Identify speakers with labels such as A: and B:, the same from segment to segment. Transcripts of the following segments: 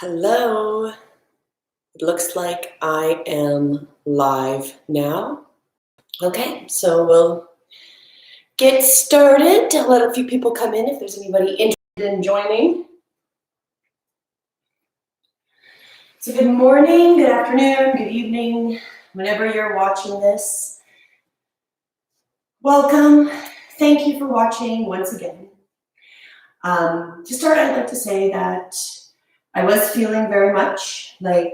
A: Hello. It looks like I am live now. Okay, so we'll get started. I'll let a few people come in if there's anybody interested in joining. So good morning, good afternoon, good evening, whenever you're watching this. Welcome. Thank you for watching once again. To start, I'd like to say that I was feeling very much like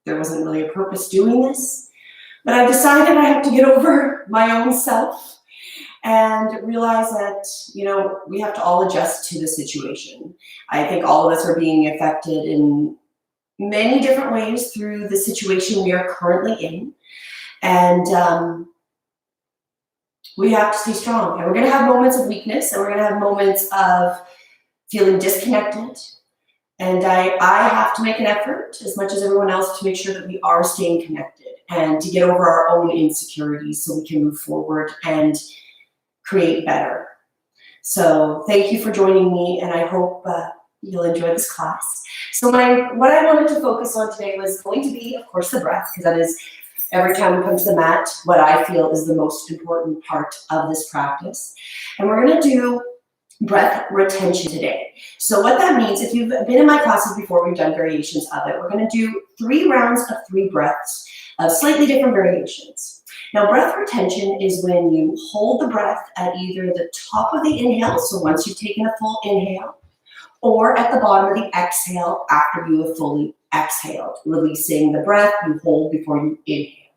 A: there wasn't really a purpose doing this, but I've decided I have to get over my own self and realize that, we have to all adjust to the situation. I think all of us are being affected in many different ways through the situation we are currently in. And we have to stay strong. And we're going to have moments of weakness, and we're going to have moments of feeling disconnected. And I have to make an effort, as much as everyone else, to make sure that we are staying connected and to get over our own insecurities so we can move forward and create better. So thank you for joining me, and I hope you'll enjoy this class. So what I wanted to focus on today was going to be, of course, the breath, because that is, every time we come to the mat, what I feel is the most important part of this practice. And we're going to do breath retention today. So what that means, if you've been in my classes before, we've done variations of it. We're going to do 3 rounds of 3 breaths of slightly different variations. Now, breath retention is when you hold the breath at either the top of the inhale, so once you've taken a full inhale, or at the bottom of the exhale after you have fully exhaled, releasing the breath you hold before you inhale.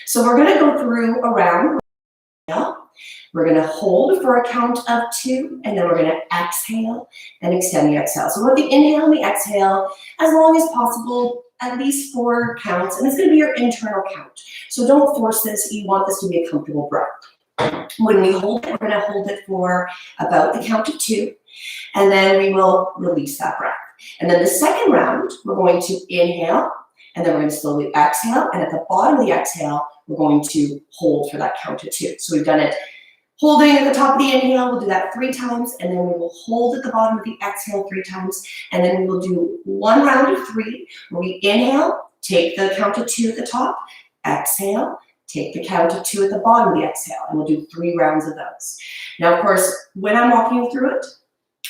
A: So we're going to go through a round. We're going to hold for a count of 2, and then we're going to exhale and extend the exhale. So with the inhale and the exhale, as long as possible, at least 4 counts, and it's going to be your internal count. So don't force this. You want this to be a comfortable breath. When we hold it, we're going to hold it for about the count of 2, and then we will release that breath. And then the second round, we're going to inhale, and then we're going to slowly exhale, and at the bottom of the exhale, we're going to hold for that count of 2. So we've done it holding at the top of the inhale, we'll do that 3 times, and then we will hold at the bottom of the exhale 3 times, and then we will do 1 round of 3, where we inhale, take the count of 2 at the top, exhale, take the count of 2 at the bottom of the exhale, and we'll do 3 rounds of those. Now, of course, when I'm walking you through it,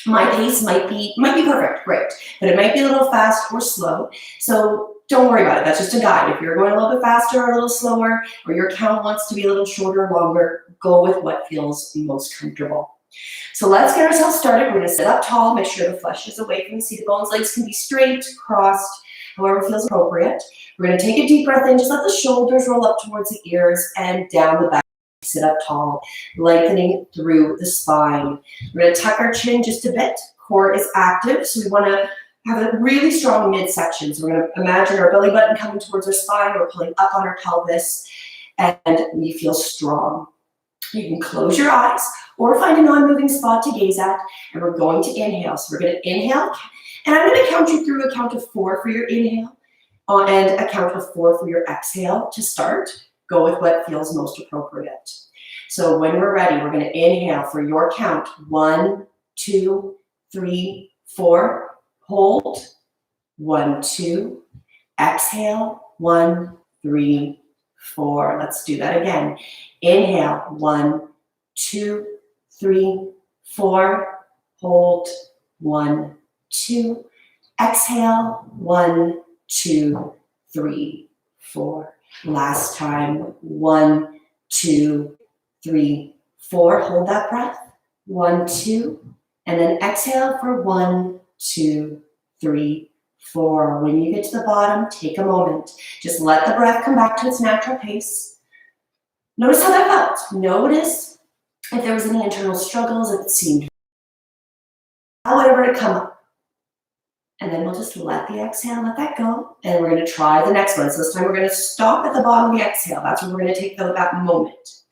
A: my pace might be perfect, great, but it might be a little fast or slow, so don't worry about it. That's just a guide. If you're going a little bit faster or a little slower, or your count wants to be a little shorter or longer, go with what feels most comfortable. So let's get ourselves started. We're going to sit up tall, make sure the flesh is away from the seated bones. Legs can be straight, crossed, however feels appropriate. We're going to take a deep breath in. Just let the shoulders roll up towards the ears and down the back. Sit up tall, lengthening through the spine. We're going to tuck our chin just a bit. Core is active, so we want to have a really strong midsection. So we're going to imagine our belly button coming towards our spine. We're pulling up on our pelvis, and we feel strong. You can close your eyes or find a non-moving spot to gaze at, and we're going to inhale. So we're going to inhale, and I'm going to count you through a count of 4 for your inhale and a count of 4 for your exhale to start. Go with what feels most appropriate. So when we're ready, we're going to inhale for your count. 1, 2, 3, 4. Hold. 1, 2. Exhale. 1, 3, 4. Let's do that again. Inhale. 1, 2, 3, 4. Hold. 1, 2. Exhale. 1, 2, 3, 4. Last time. 1, 2, 3, 4. Hold that breath. 1, 2. And then exhale for 1, 2, 3, 4. When you get to the bottom, take a moment. Just let the breath come back to its natural pace. Notice how that felt. Notice if there was any internal struggles, if it seemed whatever to come up. And then we'll just let the exhale, let that go. And we're going to try the next one. So this time we're going to stop at the bottom of the exhale. That's where we're going to take that moment.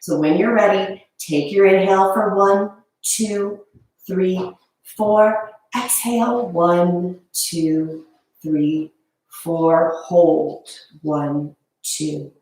A: So when you're ready, take your inhale for 1, 2, 3, 4. Exhale. 1, 2, 3, 4. Hold. 1, 2.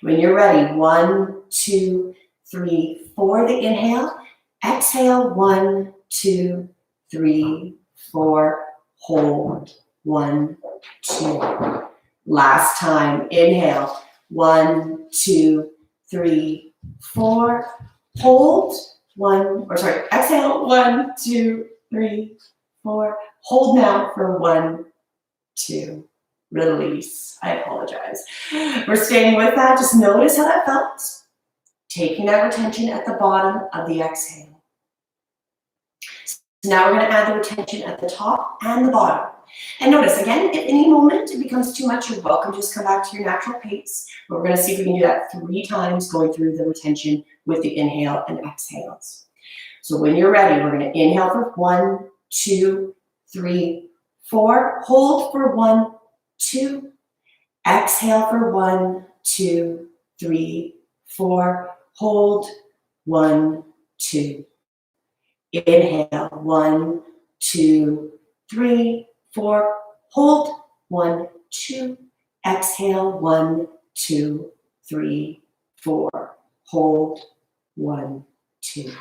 A: When you're ready, 1, 2, 3, 4. The inhale. Exhale. 1, 2, 3, 4. Hold. 1, 2. Last time, inhale, 1, 2, 3, 4. Hold, exhale, 1, 2, 3, 4. Hold now for 1, 2. Release. I apologize. We're staying with that. Just notice how that felt. Taking that retention at the bottom of the exhale. So now we're going to add the retention at the top and the bottom. And notice, again, at any moment it becomes too much, you're welcome to just come back to your natural pace. But we're going to see if we can do that 3 times, going through the retention with the inhale and exhales. So when you're ready, we're going to inhale for 1, 2, 3, 4. Hold for 1, 2. Exhale for 1, 2, 3, 4. Hold, 1, 2. Inhale, 1, 2, 3, 4. Hold, 1, 2. Exhale, 1, 2, 3, 4. Hold, 1, 2.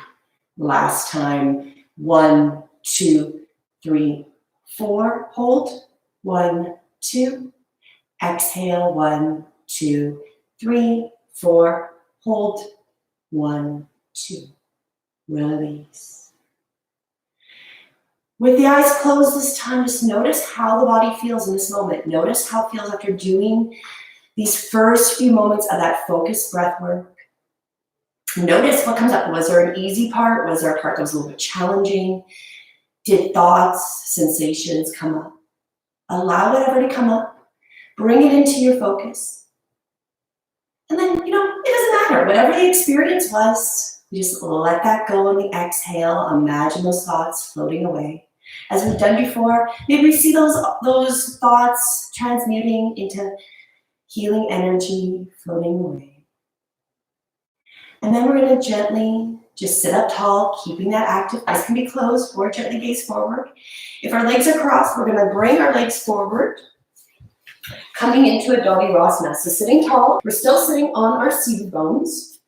A: Last time, 1, 2, 3, 4. Hold, 1, 2. Exhale, 1, 2, 3, 4. Hold, 1, 2. Release. With the eyes closed this time, just notice how the body feels in this moment. Notice how it feels after doing these first few moments of that focused breath work. Notice what comes up. Was there an easy part? Was there a part that was a little bit challenging? Did thoughts, sensations come up? Allow whatever to come up. Bring it into your focus. And then, it doesn't matter. Whatever the experience was, you just let that go on the exhale. Imagine those thoughts floating away. As we've done before, maybe we see those thoughts transmuting into healing energy floating away. And then we're going to gently just sit up tall, keeping that active. Eyes can be closed or gently gaze forward. If our legs are crossed, we're going to bring our legs forward, coming into a Dogirasana. So sitting tall, we're still sitting on our seated bones.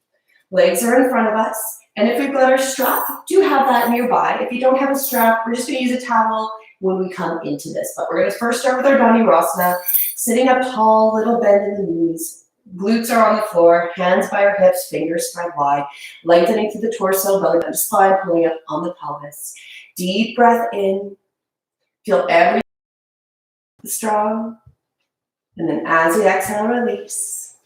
A: Legs are in front of us. And if we've got our strap, do have that nearby. If you don't have a strap, we're just going to use a towel when we come into this. But we're going to first start with our Dogirasana, sitting up tall, little bend in the knees. Glutes are on the floor, hands by our hips, fingers spread wide, lengthening through the torso, belly button to spine, pulling up on the pelvis. Deep breath in. Feel every strong. And then as we exhale, release.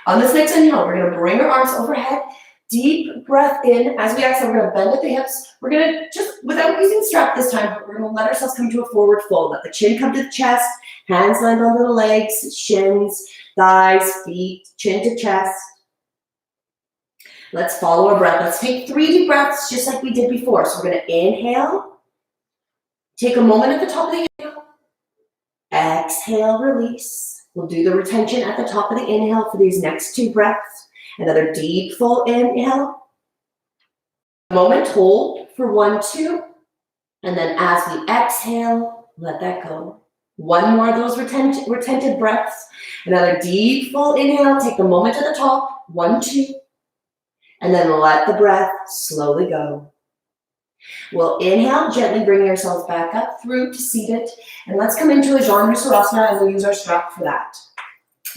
A: On this next inhale, we're going to bring our arms overhead. Deep breath in. As we exhale, we're going to bend at the hips. We're going to just, without using strap this time, we're going to let ourselves come to a forward fold. Let the chin come to the chest. Hands land on the legs, shins, thighs, feet, chin to chest. Let's follow our breath. Let's take 3 deep breaths just like we did before. So we're going to inhale. Take a moment at the top of the inhale. Exhale, release. We'll do the retention at the top of the inhale for these next 2 breaths. Another deep, full inhale. A moment, hold for 1, 2. And then as we exhale, let that go. 1 more of those retentive breaths. Another deep, full inhale. Take the moment to the top. 1, 2. And then let the breath slowly go. We'll inhale, gently bring ourselves back up through to seated. And let's come into a Janu-Sarasana, and we'll use our strap for that.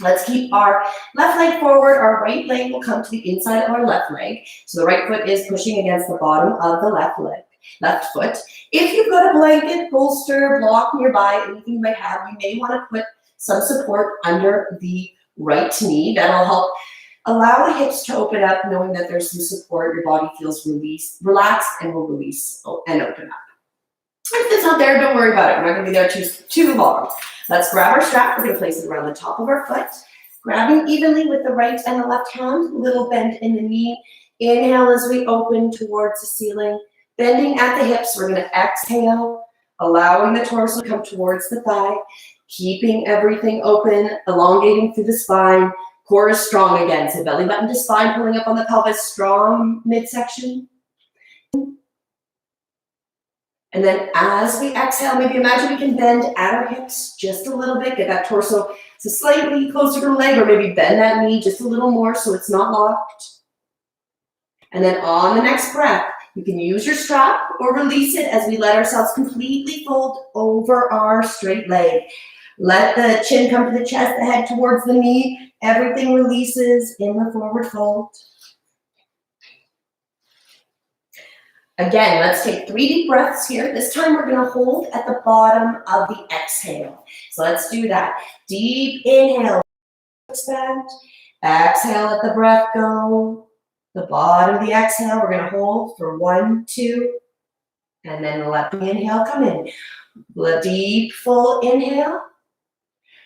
A: Let's keep our left leg forward. Our right leg will come to the inside of our left leg. So the right foot is pushing against the bottom of the left foot. If you've got a blanket, bolster, block nearby, anything you might have, you may want to put some support under the right knee. That'll help allow the hips to open up, knowing that there's some support. Your body feels relaxed, and will release and open up. If it's not there, don't worry about it. We're not going to be there too long. Let's grab our strap. We're going to place it around the top of our foot. Grabbing evenly with the right and the left hand. Little bend in the knee. Inhale as we open towards the ceiling. Bending at the hips. We're going to exhale, allowing the torso to come towards the thigh. Keeping everything open, elongating through the spine. Core is strong again. So belly button to spine, pulling up on the pelvis. Strong midsection. And then as we exhale, maybe imagine we can bend at our hips just a little bit. Get that torso so slightly closer to the leg, or maybe bend that knee just a little more so it's not locked. And then on the next breath, You can use your strap or release it as we let ourselves completely fold over our straight leg. Let the chin come to the chest, the head towards the knee. Everything releases in the forward fold. Again, let's take 3 deep breaths here. This time we're going to hold at the bottom of the exhale. So let's do that. Deep inhale, expand. Exhale, let the breath go. The bottom of the exhale, we're going to hold for 1, 2, and then let the inhale come in. A deep, full inhale.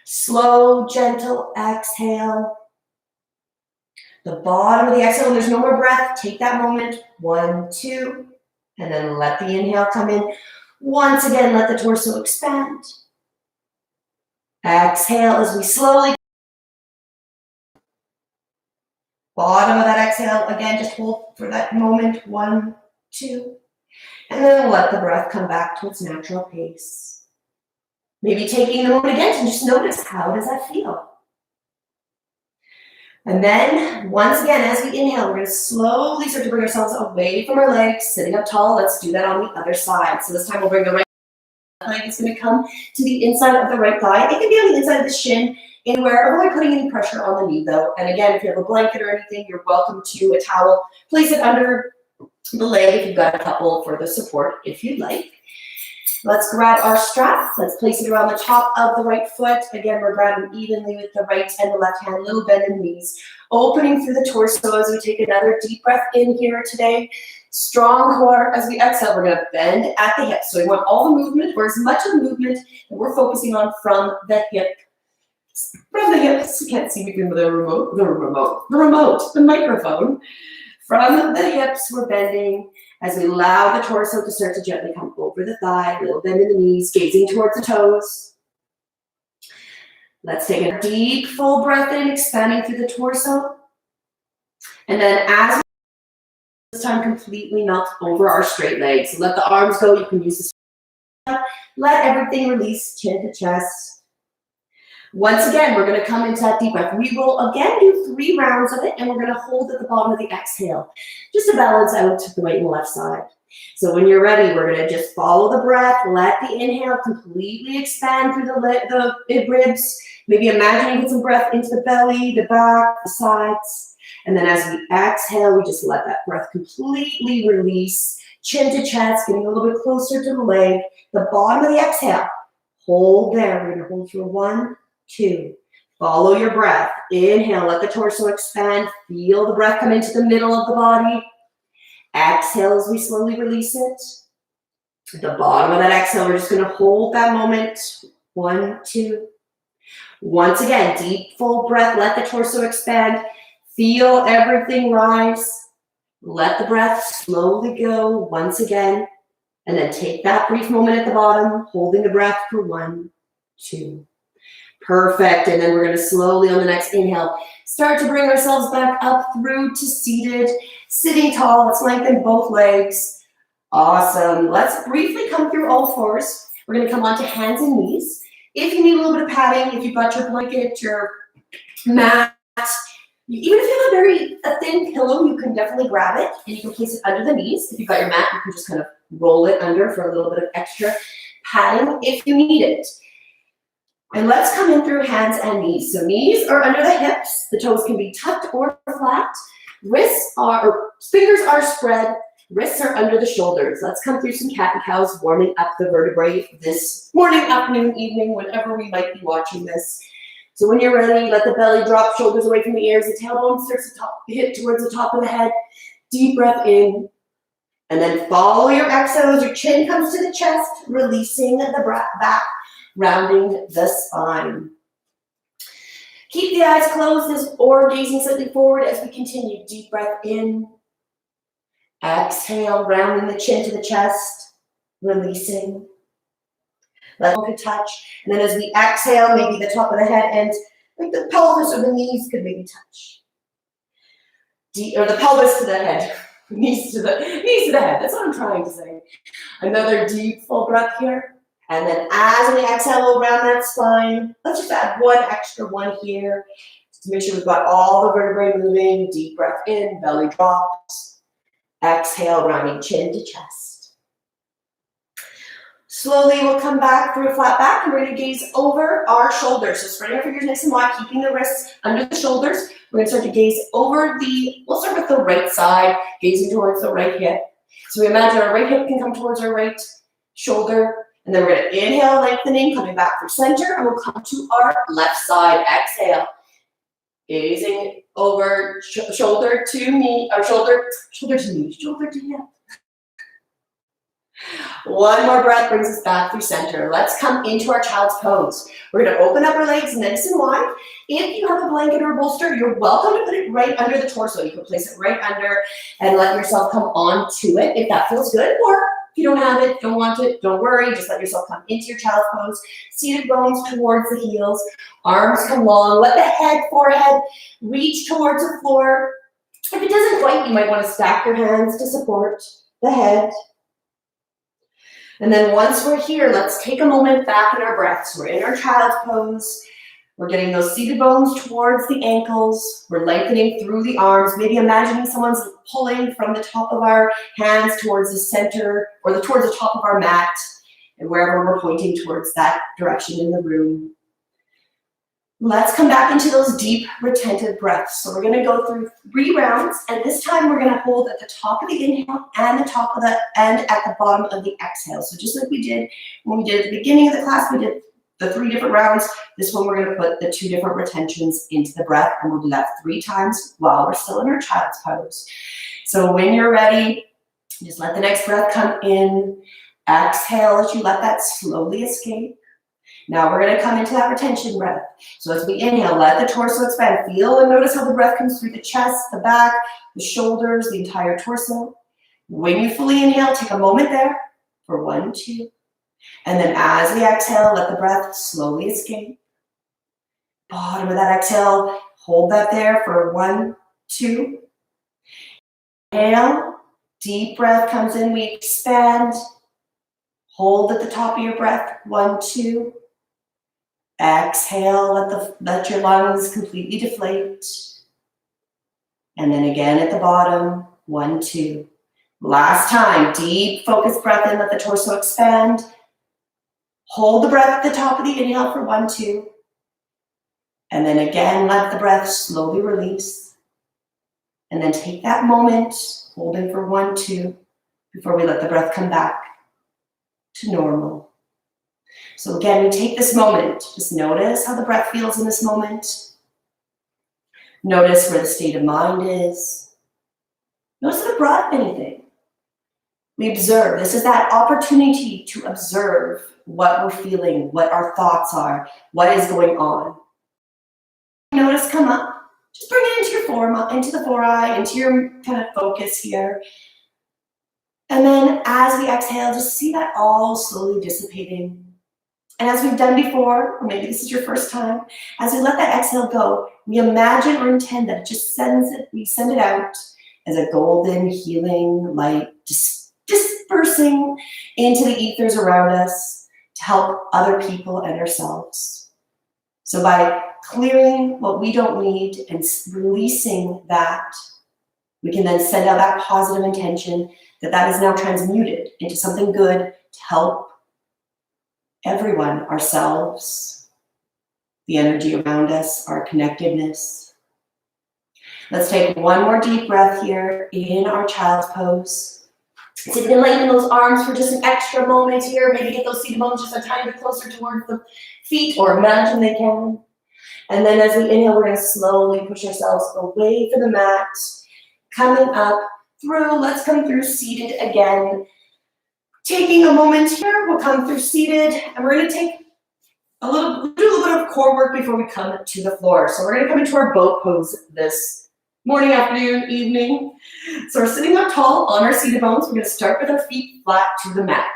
A: Slow, gentle exhale. The bottom of the exhale, when there's no more breath, take that moment. 1, 2, and then let the inhale come in. Once again, let the torso expand. Exhale as we slowly. Bottom of that exhale, again, just hold for that moment. 1, 2, and then let the breath come back to its natural pace. Maybe taking the moment again to just notice, how does that feel? And then, once again, as we inhale, we're going to slowly start to bring ourselves away from our legs, sitting up tall. Let's do that on the other side. So this time we'll bring the right leg. It's going to come to the inside of the right thigh. It can be on the inside of the shin, anywhere. Avoid putting any pressure on the knee, though. And again, if you have a blanket or anything, you're welcome to a towel. Place it under the leg if you've got a couple for the support, if you'd like. Let's grab our strap. Let's place it around the top of the right foot. Again, we're grabbing evenly with the right and the left hand, little bend in the knees. Opening through the torso as we take another deep breath in here today. Strong core. As we exhale, we're going to bend at the hips. So we want all the movement, or as much of the movement that we're focusing on from the hip. From the hips. You can't see me through the microphone. From the hips, we're bending as we allow the torso to start to gently come over the thigh, a little bend in the knees, gazing towards the toes. Let's take a deep, full breath in, expanding through the torso. And then as we this time completely melt over our straight legs. So let the arms go. You can use the strap. Let everything release, chin to chest. Once again, we're going to come into that deep breath. We will again do 3 rounds of it, and we're going to hold at the bottom of the exhale, just to balance out the right and left side. So when you're ready, we're going to just follow the breath. Let the inhale completely expand through the ribs. Maybe imagining some breath into the belly, the back, the sides. And then as we exhale, we just let that breath completely release, chin to chest, getting a little bit closer to the leg. The bottom of the exhale, hold there. We're going to hold for 1, 2. Follow your breath. Inhale, let the torso expand. Feel the breath come into the middle of the body. Exhale as we slowly release it. At the bottom of that exhale, we're just going to hold that moment. 1, 2. Once again, deep, full breath. Let the torso expand. Feel everything rise. Let the breath slowly go once again. And then take that brief moment at the bottom, holding the breath for 1, 2. Perfect. And then we're going to slowly on the next inhale, start to bring ourselves back up through to seated, sitting tall. Let's lengthen both legs. Awesome. Let's briefly come through all fours. We're going to come onto hands and knees. If you need a little bit of padding, if you've got your blanket, your mat, even if you have a thin pillow, you can definitely grab it and you can place it under the knees. If you've got your mat, you can just kind of roll it under for a little bit of extra padding if you need it. And let's come in through hands and knees. So knees are under the hips. The toes can be tucked or flat. Fingers are spread. Wrists are under the shoulders. Let's come through some cat and cows, warming up the vertebrae this morning, afternoon, evening, whenever we might be watching this. So when you're ready, let the belly drop, shoulders away from the ears. The tailbone starts to hit towards the top of the head. Deep breath in. And then follow your exhale as your chin comes to the chest, releasing the breath back, rounding the spine. Keep the eyes closed or gazing slightly forward as we continue. Deep breath in. Exhale, rounding the chin to the chest, releasing. Let go touch. And then as we exhale, maybe the top of the head and like the pelvis or the knees could maybe touch. Or the pelvis to the head. Knees to the head. That's what I'm trying to say. Another deep full breath here. And then as we exhale, we'll round that spine. Let's just add one extra one here. Just to make sure we've got all the vertebrae moving. Deep breath in, belly drops. Exhale, rounding chin to chest. Slowly, we'll come back through a flat back, and we're going to gaze over our shoulders. So spreading our fingers nice and wide, keeping the wrists under the shoulders. We're going to start to gaze over we'll start with the right side, gazing towards the right hip. So we imagine our right hip can come towards our right shoulder, and then we're going to inhale, lengthening, coming back through center, and we'll come to our left side. Exhale, gazing over shoulder to knee, or shoulder to knee, shoulder to hip. One more breath brings us back through center. Let's come into our child's pose. We're going to open up our legs nice and wide. If you have a blanket or a bolster, you're welcome to put it right under the torso. You can place it right under and let yourself come onto it if that feels good. Or if you don't have it, don't want it, don't worry. Just let yourself come into your child's pose. Seated bones towards the heels. Arms come long. Let the forehead reach towards the floor. If it doesn't quite, you might want to stack your hands to support the head. And then once we're here, let's take a moment back in our breaths. We're in our child's pose. We're getting those seated bones towards the ankles. We're lengthening through the arms. Maybe imagining someone's pulling from the top of our hands towards the center or towards the top of our mat, and wherever we're pointing towards that direction in the room. Let's come back into those deep, retentive breaths. So we're going to go through 3 rounds, and this time we're going to hold at the top of the inhale and at the bottom of the exhale. So just like we did when we did at the beginning of the class, we did the 3 different rounds. This one we're going to put the 2 different retentions into the breath, and we'll do that 3 times while we're still in our child's pose. So when you're ready, just let the next breath come in. Exhale as you let that slowly escape. Now we're going to come into that retention breath. So as we inhale, let the torso expand. Feel and notice how the breath comes through the chest, the back, the shoulders, the entire torso. When you fully inhale, take a moment there for 1, 2. And then as we exhale, let the breath slowly escape. Bottom of that exhale, hold that there for 1, 2. Inhale, deep breath comes in, we expand. Hold at the top of your breath, 1, 2. Exhale, let your lungs completely deflate. And then again at the bottom, 1, 2. Last time, deep focused breath in, let the torso expand. Hold the breath at the top of the inhale for 1, 2. And then again, let the breath slowly release. And then take that moment, holding for 1, 2, before we let the breath come back to normal. So again, we take this moment. Just notice how the breath feels in this moment. Notice where the state of mind is. Notice if it brought up anything. We observe. This is that opportunity to observe what we're feeling, what our thoughts are, what is going on. Notice come up. Just bring it into the foreeye, into your kind of focus here. And then as we exhale, just see that all slowly dissipating. And as we've done before, or maybe this is your first time, as we let that exhale go, we imagine or intend that we send it out as a golden healing light, dispersing into the ethers around us to help other people and ourselves. So by clearing what we don't need and releasing that, we can then send out that positive intention that is now transmuted into something good to help everyone, ourselves, the energy around us, our connectedness. Let's take one more deep breath here in our child's pose. So you can lengthen those arms for just an extra moment here. Maybe get those seated bones just a tiny bit closer towards the feet, or imagine they can. And then as we inhale, we're going to slowly push ourselves away from the mat, coming up through. Let's come through seated again. Taking a moment here, we'll come through seated, and we're going to do a little bit of core work before we come to the floor. So we're going to come into our boat pose this morning, afternoon, evening. So we're sitting up tall on our seated bones. We're going to start with our feet flat to the mat.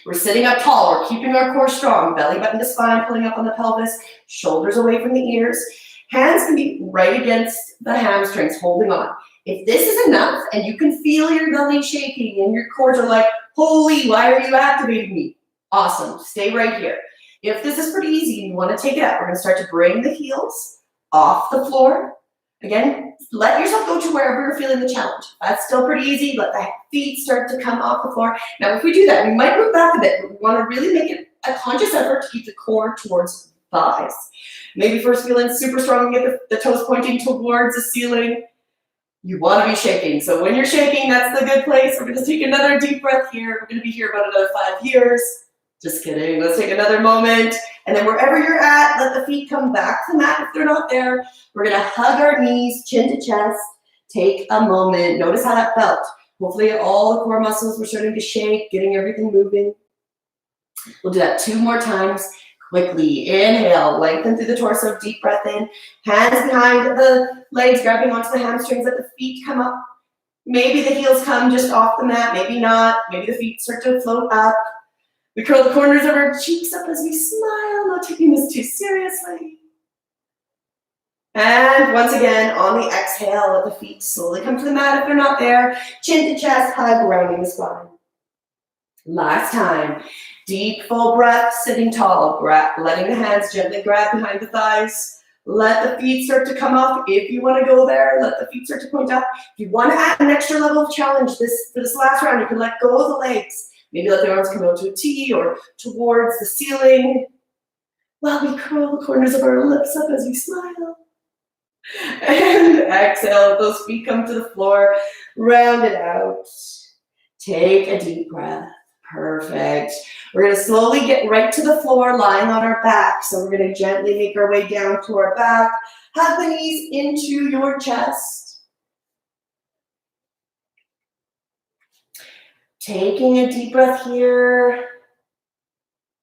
A: We're sitting up tall. We're keeping our core strong. Belly button to spine, pulling up on the pelvis, shoulders away from the ears. Hands can be right against the hamstrings, holding on. If this is enough and you can feel your belly shaking and your cores are like, holy, why are you activating me? Awesome, stay right here. If this is pretty easy and you want to take it out, we're going to start to bring the heels off the floor. Again, let yourself go to wherever you're feeling the challenge. That's still pretty easy. Let the feet start to come off the floor. Now, if we do that, we might move back a bit, but we want to really make it a conscious effort to keep the core towards the thighs. Maybe first feeling super strong, get the toes pointing towards the ceiling. You want to be shaking. So when you're shaking, that's the good place. We're going to take another deep breath here. We're going to be here about another 5 years. Just kidding. Let's take another moment. And then wherever you're at, let the feet come back to the mat if they're not there. We're going to hug our knees, chin to chest. Take a moment. Notice how that felt. Hopefully all the core muscles were starting to shake, getting everything moving. We'll do that 2 more times. Quickly inhale, lengthen through the torso, deep breath in. Hands behind the legs, grabbing onto the hamstrings, let the feet come up. Maybe the heels come just off the mat, maybe not. Maybe the feet start to float up. We curl the corners of our cheeks up as we smile, not taking this too seriously. And once again, on the exhale, let the feet slowly come to the mat if they're not there. Chin to chest, hug, rounding the spine. Last time. Deep, full breath, sitting tall. Letting the hands gently grab behind the thighs. Let the feet start to come up. If you want to go there, let the feet start to point up. If you want to add an extra level of challenge for this last round, you can let go of the legs. Maybe let the arms come out to a T or towards the ceiling. While we curl the corners of our lips up as we smile. And exhale, let those feet come to the floor. Round it out. Take a deep breath. Perfect. We're going to slowly get right to the floor, lying on our back. So we're going to gently make our way down to our back. Hug the knees into your chest. Taking a deep breath here.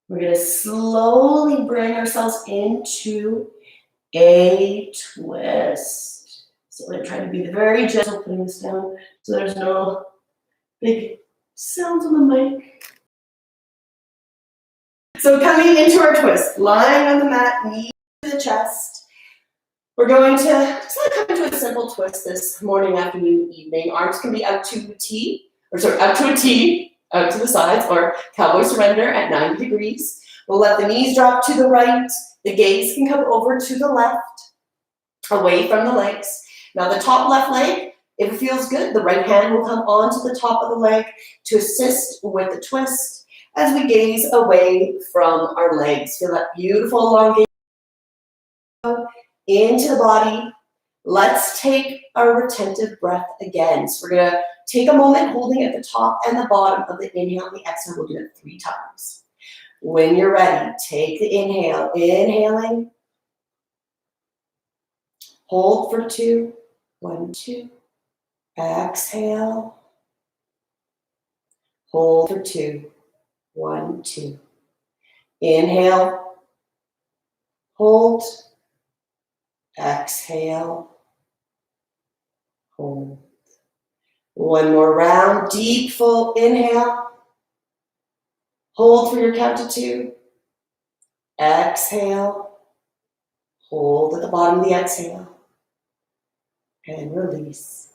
A: We're going to slowly bring ourselves into a twist. So we're going to try to be very gentle, putting this down so there's no big sounds on the mic. So coming into our twist, lying on the mat, knees to the chest. We're going to just come into a simple twist this morning, afternoon, evening. Arms can be out to a T, out to the sides, or cowboy surrender at 90 degrees. We'll let the knees drop to the right. The gaze can come over to the left, away from the legs. Now the top left leg, if it feels good, the right hand will come onto the top of the leg to assist with the twist as we gaze away from our legs. Feel that beautiful elongation into the body. Let's take our retentive breath again. So we're going to take a moment holding at the top and the bottom of the inhale and the exhale. We'll do it 3 times. When you're ready, take the inhale. Inhaling. Hold for 2. 1, 2. Exhale. Hold for 2. 1, 2. Inhale. Hold. Exhale. Hold. One more round. Deep, full inhale. Hold for your count to 2. Exhale. Hold at the bottom of the exhale. And release.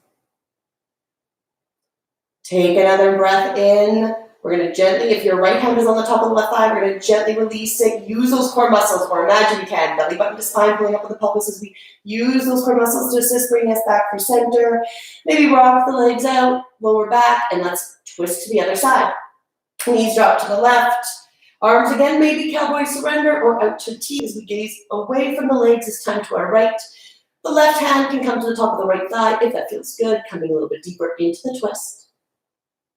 A: Take another breath in. We're going to gently, if your right hand is on the top of the left thigh, we're going to gently release it. Use those core muscles, or imagine you can. Belly button to spine, pulling up with the pelvis as we use those core muscles to assist, bring us back for center. Maybe rock the legs out, lower back, and let's twist to the other side. Knees drop to the left. Arms again, maybe cowboy surrender or out to T as we gaze away from the legs. This time to our right. The left hand can come to the top of the right thigh if that feels good, coming a little bit deeper into the twist.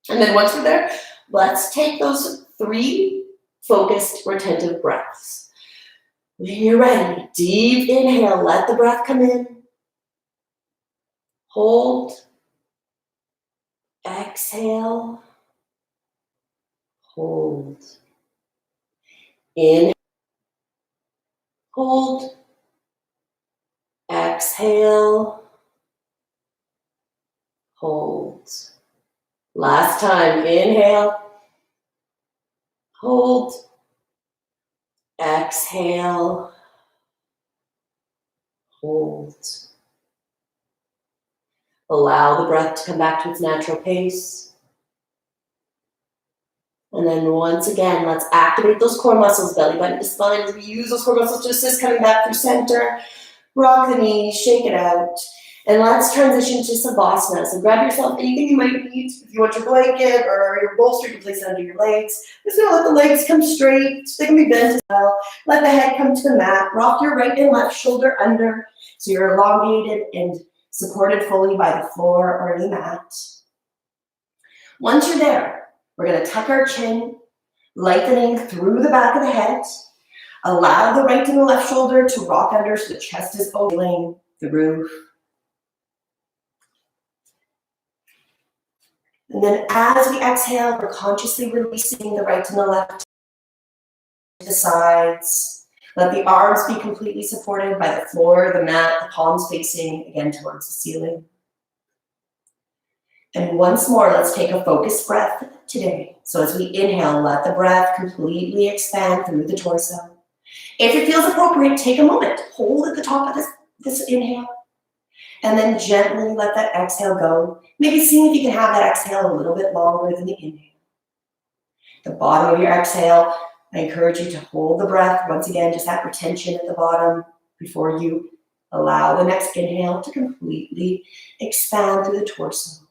A: And then once we're there, let's take those 3 focused retentive breaths. When you're ready, deep inhale, let the breath come in. Hold. Exhale. Hold. Inhale. Hold. Exhale. Hold. Last time, inhale. Hold. Exhale. Hold. Allow the breath to come back to its natural pace. And then once again, let's activate those core muscles, belly button to spine, as we use those core muscles to assist coming back through center. Rock the knees, shake it out. And let's transition to Savasana. So grab yourself anything you might need. If you want your blanket or your bolster, you can place it under your legs. Just gonna let the legs come straight. They can be bent as well. Let the head come to the mat. Rock your right and left shoulder under. So you're elongated and supported fully by the floor or the mat. Once you're there, we're gonna tuck our chin, lengthening through the back of the head. Allow the right and the left shoulder to rock under so the chest is opening the roof. And then as we exhale, we're consciously releasing the right and the left to the sides. Let the arms be completely supported by the floor, the mat, the palms facing again towards the ceiling. And once more, let's take a focused breath today. So as we inhale, let the breath completely expand through the torso. If it feels appropriate, take a moment. Hold at the top of this inhale. And then gently let that exhale go. Maybe seeing if you can have that exhale a little bit longer than the inhale. The bottom of your exhale, I encourage you to hold the breath. Once again, just that retention at the bottom before you allow the next inhale to completely expand through the torso.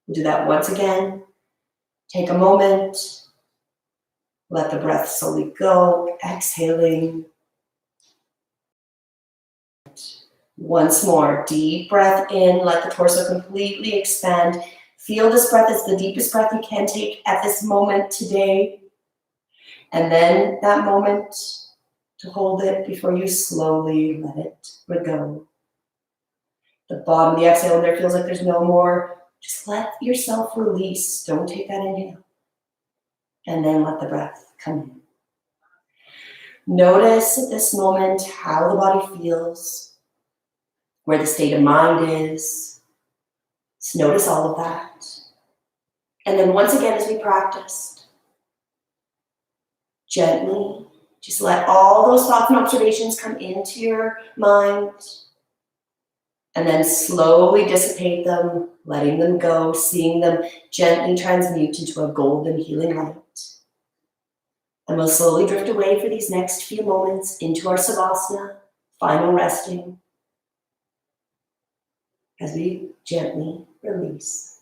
A: We'll do that once again. Take a moment. Let the breath slowly go, exhaling. Once more, deep breath in, let the torso completely expand. Feel this breath as the deepest breath you can take at this moment today. And then that moment to hold it before you slowly let go. The bottom of the exhale, when there feels like there's no more, just let yourself release. Don't take that inhale. And then let the breath come in. Notice at this moment how the body feels, where the state of mind is. Just notice all of that. And then once again, as we practiced, gently, just let all those thoughts and observations come into your mind. And then slowly dissipate them, letting them go, seeing them gently transmute into a golden healing light. And we'll slowly drift away for these next few moments into our Savasana, final resting, as we gently release.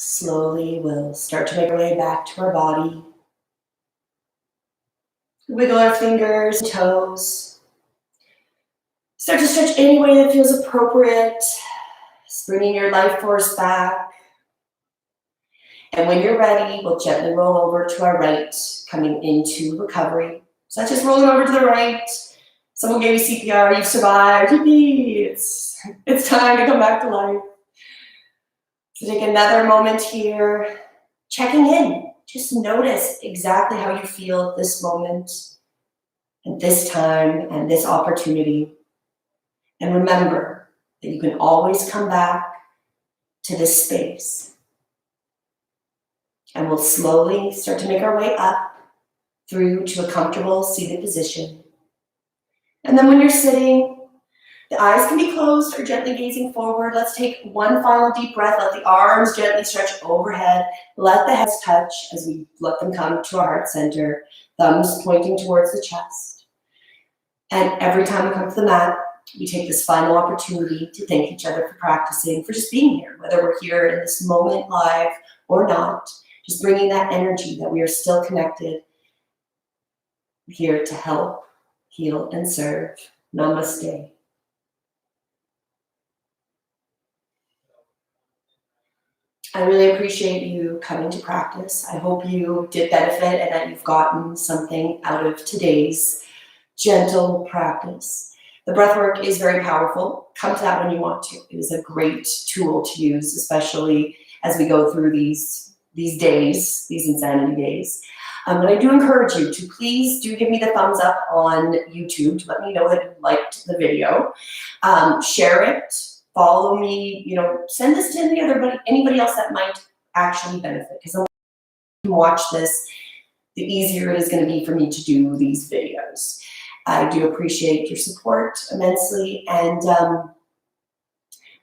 A: Slowly, we'll start to make our way back to our body. Wiggle our fingers and toes. Start to stretch any way that feels appropriate. Just bringing your life force back. And when you're ready, we'll gently roll over to our right, coming into recovery. So that's just rolling over to the right. Someone gave you CPR, you've survived. Yippee! It's time to come back to life. So take another moment here, checking in. Just notice exactly how you feel at this moment, at this time, and this opportunity. And remember that you can always come back to this space. And we'll slowly start to make our way up through to a comfortable seated position. And then when you're sitting, the eyes can be closed or gently gazing forward. Let's take one final deep breath. Let the arms gently stretch overhead. Let the heads touch as we let them come to our heart center, thumbs pointing towards the chest. And every time we come to the mat, we take this final opportunity to thank each other for practicing, for just being here, whether we're here in this moment live or not, just bringing that energy that we are still connected, here to help, heal, and serve. Namaste. I really appreciate you coming to practice. I hope you did benefit and that you've gotten something out of today's gentle practice. The breathwork is very powerful. Come to that when you want to. It is a great tool to use, especially as we go through these days, these insanity days. But I do encourage you to please do give me the thumbs up on YouTube to let me know that you liked the video. Share it. Follow me, send this to anybody else that might actually benefit. Because the more you watch this, the easier it is going to be for me to do these videos. I do appreciate your support immensely, and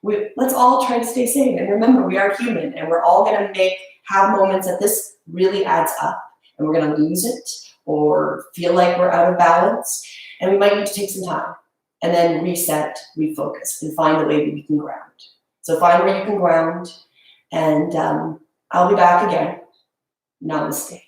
A: let's all try to stay safe. And remember, we are human, and we're all going to have moments that this really adds up, and we're going to lose it or feel like we're out of balance, and we might need to take some time. And then reset, refocus, and find the way that we can ground. So find where you can ground, and I'll be back again. Namaste.